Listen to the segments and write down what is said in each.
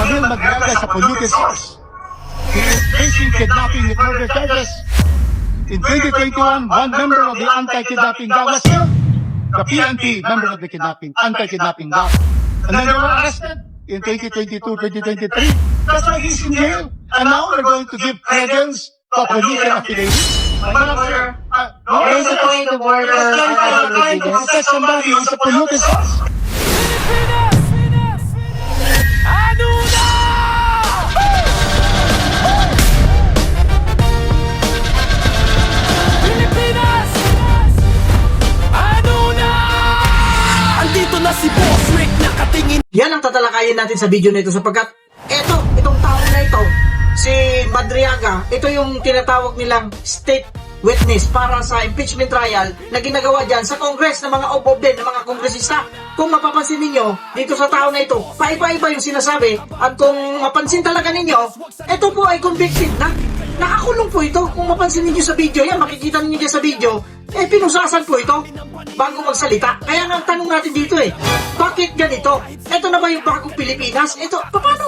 Ramil Madriaga sa polluted source. He is facing kidnapping with murder charges. In 2021, one member of the anti-kidnapping gang was killed. The PNP, member of the anti-kidnapping gang. And then they were arrested in 2022, 2023. That's why he's in jail. And now we're going to give credence to a polluted affiliation. Madam Chair, there's a point of order. That's somebody who's a polluted source. Ano na? Pilipinas! Ano na? Andito na si Boss Rick nakatingin. Yan ang tatalakayin natin sa video na ito sapagkat itong taong na ito, si Madriaga, ito yung tinatawag nilang state witness para sa impeachment trial na ginagawa dyan sa Congress ng mga obob din, ng mga kongresista. Kung mapapansin ninyo, dito sa tao na ito, paiba-iba yung sinasabi at kung mapansin talaga ninyo, ito po ay convicted na. Nakakulong po ito. Kung mapansin ninyo sa video, yan, makikita ninyo dyan sa video, pinusasan po ito bago magsalita. Kaya nga ang tanong natin dito bakit ganito? Ito na ba yung bagong Pilipinas? Paano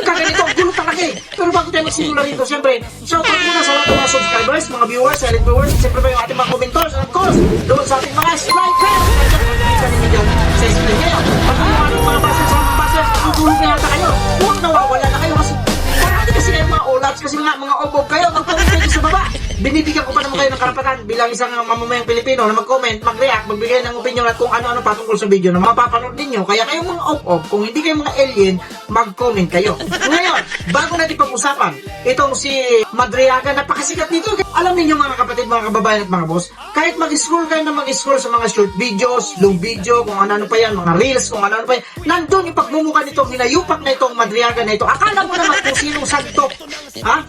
kaganito? Ang gulo talaga Pero bago tayo magsimula rito, siyempre, shoutout muna sa lahat ng mga subscribers, mga viewers, silent viewers, siyempre ba yung ating mga commentors, and of course, doon sa ating mga strikers. Nakikita ninyo dyan sa screen ngayon. Pag yung ating mga bashers, tutulog na yata kayo. Huwag nawawala na kayo kasi parati kasi kayo mga olats, kasi mga obob kayo, mag-comment kayo sa baba. Binibigyan ko pa naman kayo ng karapatan bilang isang mamamayang Pilipino na mag-comment, mag-react, magbigay ng opinion at kung ano-ano patungkol sa video na mapapanood ninyo. Kaya kayong mga op-op, kung hindi kayo mga alien, mag-comment kayo. Ngayon, bago natin pag-usapan, itong si Madriaga, napakasikat dito. Alam niyo mga kapatid, mga kababayan at mga boss, kahit mag-scroll kayo na mag-scroll sa mga short videos, long video, kung ano-ano pa yan, mga reels, kung ano-ano pa yan, nandun yung pagmumukha nitong hinayupak na itong Madriaga na ito. Akala mo naman kung sinong santo.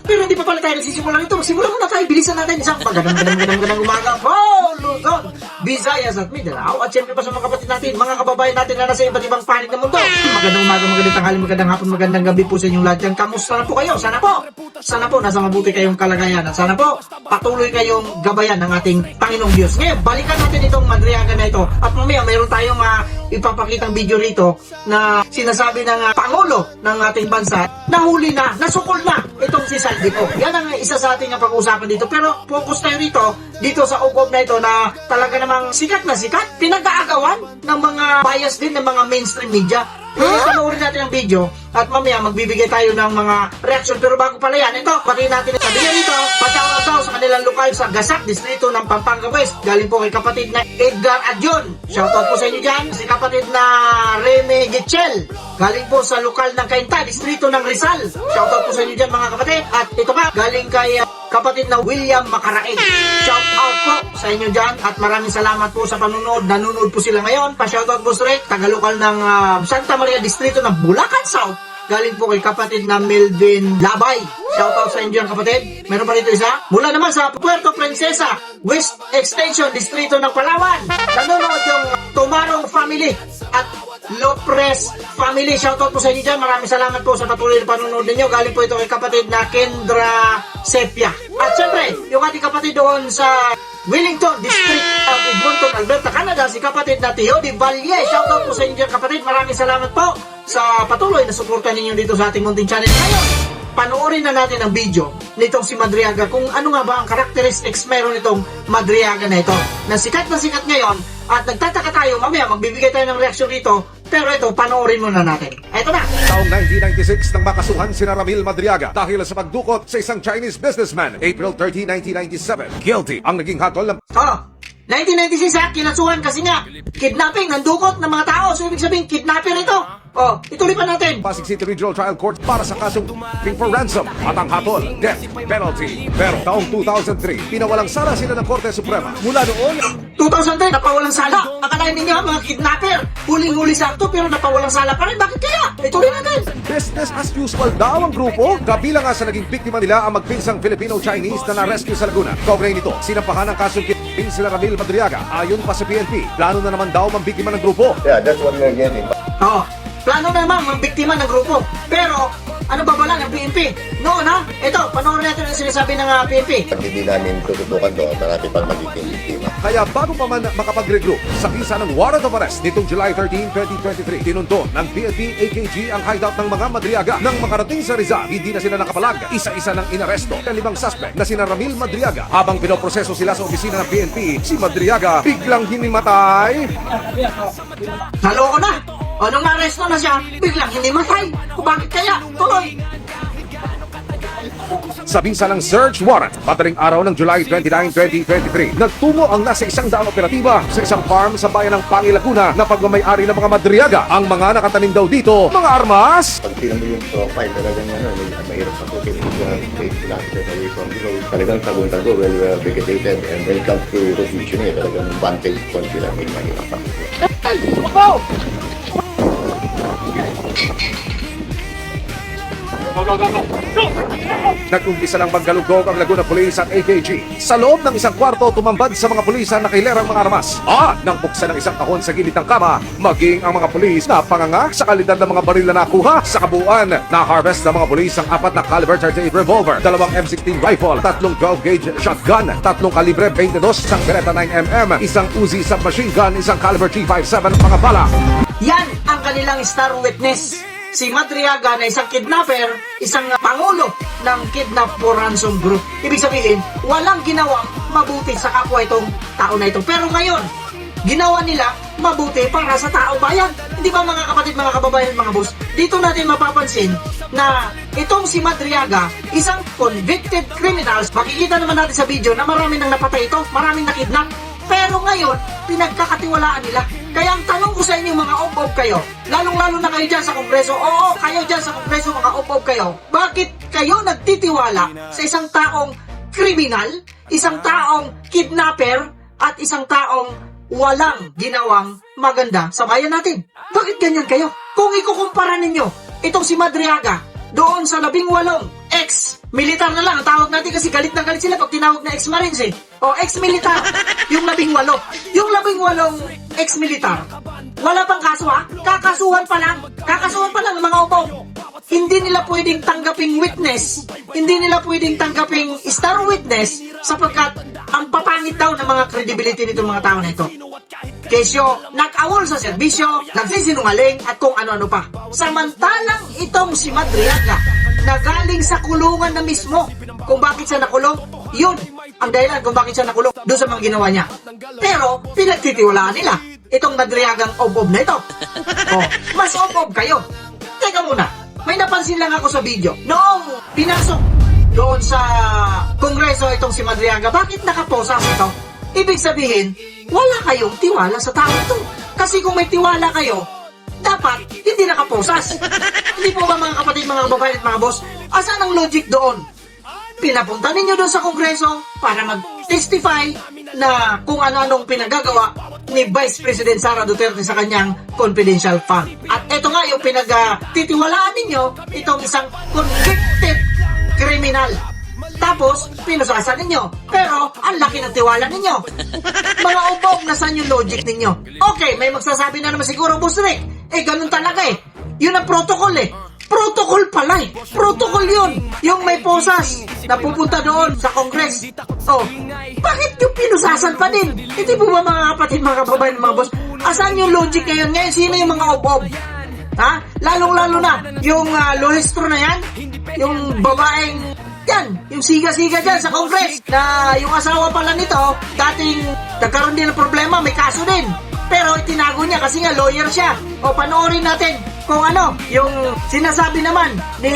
Pero hindi pa pala tayo nagsisimula nito. Magsimula muna tayo. Bilisan natin isang magandang umaga. Luzon, Visayas at Mindanao. At syempre pa sa mga kapatid natin, mga kababayan natin na nasa iba't ibang panig ng mundo. Magandang umaga, magandang tanghali, magandang hapon, magandang gabi po sa inyong lahat yan. Kamusta na po kayo? Sana po nasa mabuti kayong kalagayan. At sana po patuloy kayong gabayan ng ating Panginoong Diyos. Ngayon, balikan natin itong Madriaga na ito. At mamaya, mayroon tayong ipapakitang video rito na sinasabi ng Pangulo ng ating bansa, nahuli na, nasukol na itong si Saldico. Yan ang isa sa ating pag-uusapan dito. Pero focus tayo dito sa ugob na ito na talaga namang sikat na sikat, pinag-aagawan ng mga bias din ng mga mainstream media. Panoorin natin ang video at mamaya magbibigay tayo ng mga reaction. Pero bago pala yan, ito, batiin natin ang sabihin nito. Pagkakaroon daw sa kanilang lokal sa Gasak, distrito ng Pampanga West. Galing po kay kapatid na Edgar Adyon. Shoutout po sa inyo dyan. Si kapatid na Reme Gichel. Galing po sa lokal ng Cainta, distrito ng Rizal. Shoutout po sa inyo dyan mga kapatid. At ito pa, galing kay kapatid na William Macaraig. Shout out po sa inyo dyan at maraming salamat po sa panunood. Nanonood po sila ngayon. Pa-shoutout po straight, tagalokal ng Santa Maria Distrito ng Bulacan South. Galing po kay kapatid na Melvin Labay. Shoutout sa inyo dyan kapatid. Meron pa dito isa. Mula naman sa Puerto Princesa, West Extension, Distrito ng Palawan. Nanonood yung Tumarong Family at Lopres Family. Shoutout po sa inyo dyan. Maraming salamat po sa patuloy na panonood ninyo. Galing po ito kay kapatid na Kendra Sepia. At syempre, yung ating kapatid doon sa Wellington, District of Edmonton, Alberta, Canada, si kapatid na Teo Di Valle. Shoutout po sa inyo dyan kapatid. Maraming salamat po sa patuloy na suporta ninyo dito sa ating munting channel. Ngayon, panoorin na natin ang video nitong si Madriaga kung ano nga ba ang characteristics meron itong Madriaga na ito na sikat ngayon at nagtataka tayo, mamaya magbibigay tayo ng reaksyon dito, pero ito, panoorin muna natin. Ito na! Taong 1996 nang makasuhan si Ramil Madriaga dahil sa pagdukot sa isang Chinese businessman. April 30, 1997. Guilty ang naging hatol ng 1996 kinasuhan kasi nga kidnapping, nandukot ng mga tao. So ibig sabihin, kidnapper ito. Ituloy pa natin. Pasig City Regional Trial Court para sa kasong ping for ransom at ang hatol, death penalty. Pero taong 2003, pinawalang sala sila ng Korte Suprema. Mula noon, 2010, napawalang sala. Akalain ninyo mga kidnapper, huling-huli sakto pero napawalang sala pa rin. Bakit kaya? Ituloy natin. business as usual daw ang grupo. Kabilang nga sa naging biktima nila ang magpinsang Filipino-Chinese na na-rescue sa Laguna. Kaugnay nito, sinampahan ng kasong kidnapping sila Ramil Madriaga. Ayon pa sa PNP, plano na naman daw mambiktima ng grupo. Yeah, that's what we're getting. Plano na naman mambiktima ng grupo. Pero Ano babala ng PNP? Noon ha? Ito, panoorin natin ang sinasabi ng PNP. Pag hindi namin tututukan doon, marami pang magiging biktima. Kaya bago pa man makapag-regroup sa visa ng warrant of arrest nitong July 13, 2023, tinunton ng PNP AKG ang hideout ng mga Madriaga. Nang makarating sa Rizal, hindi na sila nakapalag. Isa-isa ng inaresto ang 5 suspect na sina Ramil Madriaga. Habang pinoproseso sila sa opisina ng PNP, si Madriaga biglang hinimatay. Naloko na! O nung na-arresto na siya, biglang hindi matay. Kung bakit kaya? Tuloy! Sa visa ng search warrant, madaling araw ng July 29, 2023, nagtungo ang nasa 100 operatiba sa isang farm sa bayan ng Pangi, Laguna na pagmamayari ng mga Madriaga. Ang mga nakatanim daw dito, mga armas, Pag tinan mo yung profile, talagang mahirap sa putin. Yung 8 kilometers away from the road. Talagang tagong-tago, well vegetated. And when it comes to position talagang vantage point sila, may mahirap pa. nag-umpisa lang maggalugog ang Laguna Police at AKG. Sa loob ng isang kwarto, tumambad sa mga pulis ang nakahilerang mga armas. Nang buksan ng isang kahon sa gilid ng kama, maging ang mga pulis na panganga sa kalidad ng mga baril na nakuha. Sa kabuuan, na-harvest ng mga pulis ang 4 na caliber 38 revolver, 2 M16 rifle, 3 12-gauge shotgun, 3 kalibre 22, isang Beretta 9mm, isang Uzi submachine gun, isang caliber G57 mga bala. Yan ang kanilang star witness. Si Madriaga na isang kidnapper, isang pangulo ng kidnap for ransom group. Ibig sabihin, walang ginawang mabuti sa kapwa itong tao na ito. Pero ngayon, ginawa nila mabuti para sa tao bayan. Hindi ba mga kapatid, mga kababayan, mga boss? Dito natin mapapansin na itong si Madriaga, isang convicted criminals. Makikita naman natin sa video na marami nang napatay ito, maraming nakidnap. Pero ngayon, pinagkakatiwalaan nila. Kaya ang tanong ko sa inyo mga op-op kayo, lalong-lalo na kayo dyan sa Kongreso, oo, kayo dyan sa Kongreso mga op-op kayo, bakit kayo nagtitiwala sa isang taong kriminal, isang taong kidnapper, at isang taong walang ginawang maganda sa bayan natin? Bakit ganyan kayo? Kung ikukumpara ninyo, itong si Madriaga, doon sa 18 ex-militar na lang ang tawag natin kasi galit na galit sila pag tinawag na ex-marines eh. O ex-militar, yung 18. Yung 18 ex-militar, wala pang kaso ha? Kakasuhan pa lang. Kakasuhan pa lang ng mga upo. Hindi nila pwedeng tanggaping witness. Hindi nila pwedeng tanggaping star witness sapagkat ang papangit daw ng mga credibility nitong mga tao na ito. Kesyo, nag-awol sa serbisyo, nagsisinungaling at kung ano-ano pa. Samantalang itong si Madriaga na galing sa kulungan na mismo. Kung bakit siya nakulong, yun ang dahilan kung bakit siya nakulong doon sa mga ginawa niya. Pero pinagtitiwalaan nila itong Madriagang ob-ob na ito. Mas ob-ob kayo. Teka muna, may napansin lang ako sa video. Noong pinasok doon sa Kongreso itong si Madriaga, bakit nakaposas ito? Ibig sabihin, wala kayong tiwala sa tao ito. Kasi kung may tiwala kayo, dapat hindi nakaposas. Hindi po ba mga kapatid, mga babae at mga boss? Asan ang logic doon? Pinapunta ninyo doon sa Kongreso para mag-testify na kung ano-anong pinagagawa ni Vice President Sara Duterte sa kanyang confidential fund. At ito nga yung pinagtitiwalaan ninyo, itong isang convicted criminal. Tapos, pinusasan ninyo. Pero, ang laki ng tiwala ninyo. Mga ubog, nasaan yung logic ninyo? Okay, may magsasabi na naman siguro, Boss Rick, ganun talaga eh. Yun ang protocol eh. Protocol pala eh. Protocol yun. Yung may posas na pupunta doon sa Congress. Bakit yung pinusasan pa din? Hindi po ba mga kapatid, mga kababayan, mga boss? Asan yung logic ngayon? Ngayon, sino yung mga ubog? Ha? Lalong-lalo na, yung lohestro na yan, yung babaeng yan, yung siga-siga dyan sa Congress na yung asawa pala nito, dating nagkaroon din ng problema, may kaso din. Pero itinago niya kasi nga lawyer siya. Panoorin natin kung ano yung sinasabi naman ni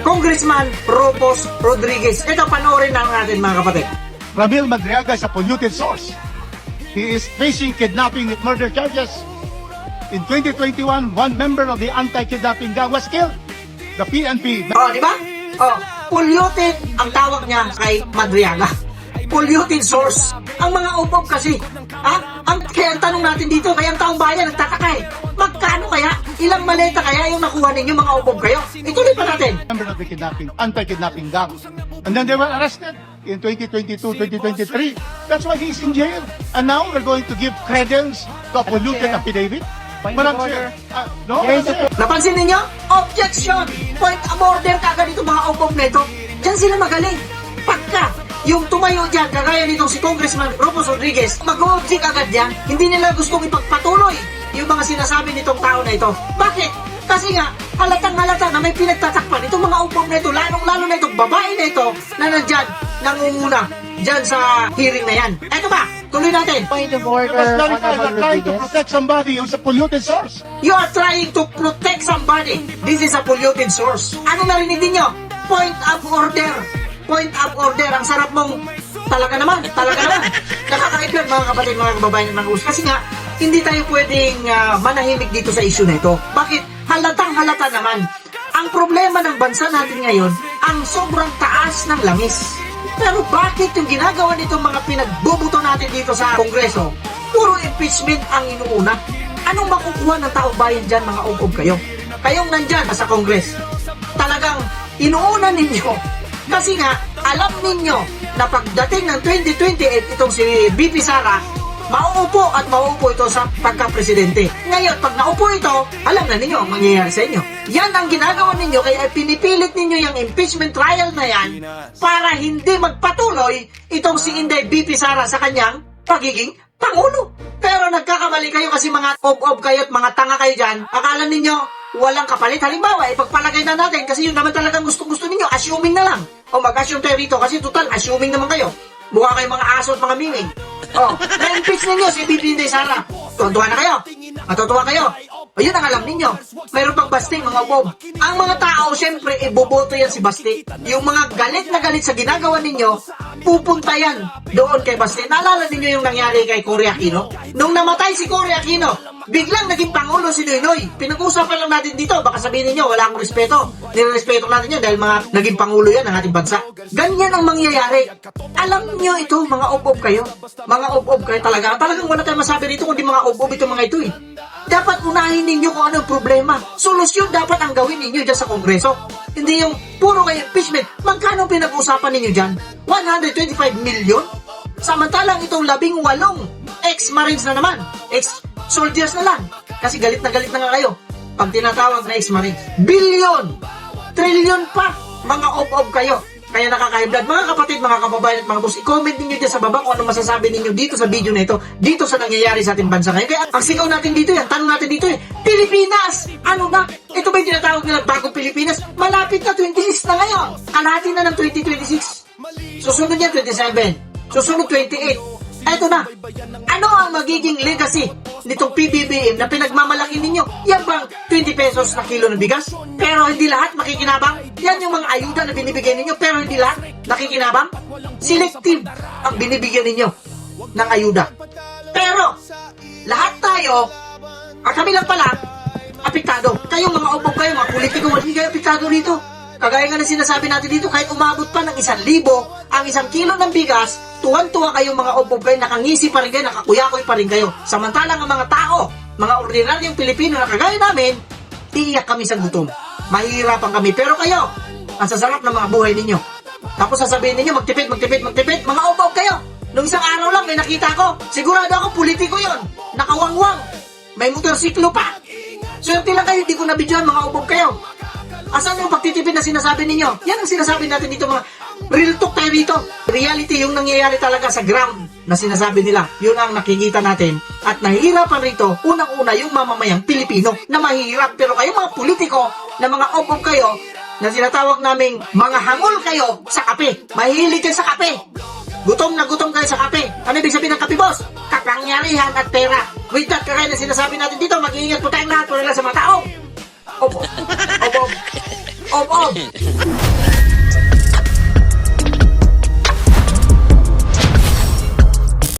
Congressman Rufus Rodriguez. Ito, panoorin na natin mga kapatid. Ramil Madriaga is a polluted source. He is facing kidnapping with murder charges. In 2021, one member of the anti-kidnapping gang was killed. The PNP... Di ba? Polluted ang tawag niya kay Madriaga. Polluted source. Ang mga ubog kasi, kaya ang tanong natin dito, kaya ang taong bayan nagtataka eh. Magkano kaya? Ilang maleta kaya yung nakuha ninyo mga ubog kayo? Ituloy pa natin. member of the anti-kidnapping gang. And then they were arrested in 2022, 2023. That's why he's in jail. And now we're going to give credence to a polluted affidavit. Madam Chair. No? Napansin ninyo? Objection! Point of order kagad itong mga opog nito. Diyan sila magaling. Pagka yung tumayo dyan, kagaya nitong si Congressman Rufus Rodriguez, mag-object agad yan. Hindi nila gustong ipagpatuloy yung mga sinasabi nitong tao na ito. Bakit? Kasi nga, halatang-halata na may pinagtatakpan itong mga upong na ito, lalong-lalo na itong babae na ito na nandyan, nangunguna dyan sa hearing na yan. Eto ba? Tuloy natin. Point of You order, must clarify Honorable that trying to Rodriguez. protect somebody who's a polluted source. You are trying to protect somebody. This is a polluted source. Ano narinig ninyo? Point of order. Point of order. Ang sarap mong talaga naman. Nakakaiplag mga kapatid, mga kababayan ng us. Kasi nga, hindi tayo pwedeng manahimik dito sa issue na ito. Bakit? Halatang-halata naman. Ang problema ng bansa natin ngayon, ang sobrang taas ng langis. Pero bakit yung ginagawa nitong mga pinagbubuto natin dito sa Kongreso, puro impeachment ang inuuna? Anong makukuha ng taong bayan dyan, mga ugob kayo? Kayong nandyan sa Kongres, talagang inuuna ninyo. Kasi nga, alam ninyo na pagdating ng 2028, itong si BP Sara, mauupo at mauupo ito sa pagka-presidente. Ngayon, pag naupo ito, alam na ninyo ang mangyayari sa inyo. Yan ang ginagawa ninyo, kaya pinipilit ninyo yung impeachment trial na yan para hindi magpatuloy itong si Inday BP Sara sa kanyang pagiging Pangulo. Pero nagkakamali kayo kasi mga ob-ob kayo at mga tanga kayo dyan. Akala ninyo, walang kapalit. Halimbawa, ipagpalagay na natin kasi yun naman talagang gusto-gusto ninyo. Assuming na lang. O mag-assume tayo rito kasi total, assuming naman kayo. Mukha kayong mga aso at mga miming. Oh, na-impeach ninyo si BP Inday Sara. Tuwan-tuwa na kayo. Matutuwa kayo. O yun ang alam ninyo. Mayroon pang Basti, mga bob. Ang mga tao, syempre, iboboto yan si Basti. Yung mga galit na galit sa ginagawa ninyo, pupunta yan doon kay Basti. Naalala ninyo yung nangyari kay Cory Aquino? Nung namatay si Cory Aquino, biglang naging Pangulo si Noynoy. Pinag-usapan lang natin dito. Baka sabihin ninyo, wala akong respeto. Nirespeto natin yan dahil mga naging Pangulo yan ng ating bansa. Ganyan ang mangyayari. Alam niyo ito, mga ob-ob kayo. Mga ob-ob kayo talaga. Talagang wala tayong masabi dito kundi mga ob-ob ito mga ito eh. Dapat unahin ninyo kung ano yung problema. Solusyon dapat ang gawin ninyo dyan sa Kongreso. Hindi yung puro kayo impeachment. Magkano pinag-usapan ninyo dyan? 125 million? Samantalang itong 18 ex-marines na naman. Ex-soldiers na lang. Kasi galit na nga kayo. Pag tinatawag na ex-marines. Billion! Trillion pa! Mga ob-ob kayo. Kaya nakaka-blood. Mga kapatid, mga kababayan at mga boss, i-comment ninyo dyan sa baba kung ano masasabi ninyo dito sa video na ito, dito sa nangyayari sa ating bansa ngayon. Kaya ang sigaw natin dito yan, tanong natin dito Pilipinas! Ano na? Ito ba yung tinatawag nila bagong Pilipinas? Malapit na 26 na ngayon. Kalahati na ng 2026. Susunod yan 27. Susunod 28. Eto na. Ano ang magiging legacy nitong PBBM na pinagmamalaki ninyo? Yan bang 20 pesos na kilo ng bigas? Pero hindi lahat makikinabang? Yan yung mga ayuda na binibigay ninyo pero hindi lahat nakikinabang? Selective ang binibigyan ninyo ng ayuda. Pero lahat tayo, kami lang pala, apektado. Kayong mga ubog kayo, mga politiko, hindi kayo apektado rito. Kagaya nga na sinasabi natin dito, kahit umabot pa ng 1,000 ang 1 kilo ng bigas, tuwan-tuwa kayong mga ubog kayo, nakangisi pa rin kayo, nakakuyakoy pa rin kayo. Samantalang ang mga tao, mga ordinaryong Pilipino na kagaya namin, iiyak kami sa gutom. Mahihirapan kami. Pero kayo, ang sasarap ng mga buhay ninyo. Tapos sasabihin ninyo, magtipid. Mga ubog kayo. Nung isang araw lang, may nakita ko. Sigurado ako, politiko yon. Nakawangwang. May motorsiklo pa. Swerte lang kayo, hindi ko nabidyohan, mga ubog kayo. Asan yung pagtitipid na sinasabi ninyo? Yan ang sinasabi natin dito, mga real talk tayo rito. Reality yung nangyayari talaga sa ground na sinasabi nila. Yun ang nakikita natin. At nahihirapan rito, unang-una yung mamamayang Pilipino na mahirap. Pero kayo mga politiko, na mga ob-ob kayo, na sinatawag naming mga hangul kayo sa kape. Mahilig kayo sa kape. Gutom na gutom kayo sa kape. Ano ibig sabihin ng kape, boss? Kapangyarihan at pera. With that, kaya na sinasabi natin dito, mag-iingat po tayong lahat. Wala lang sa mga tao. Ob-ob.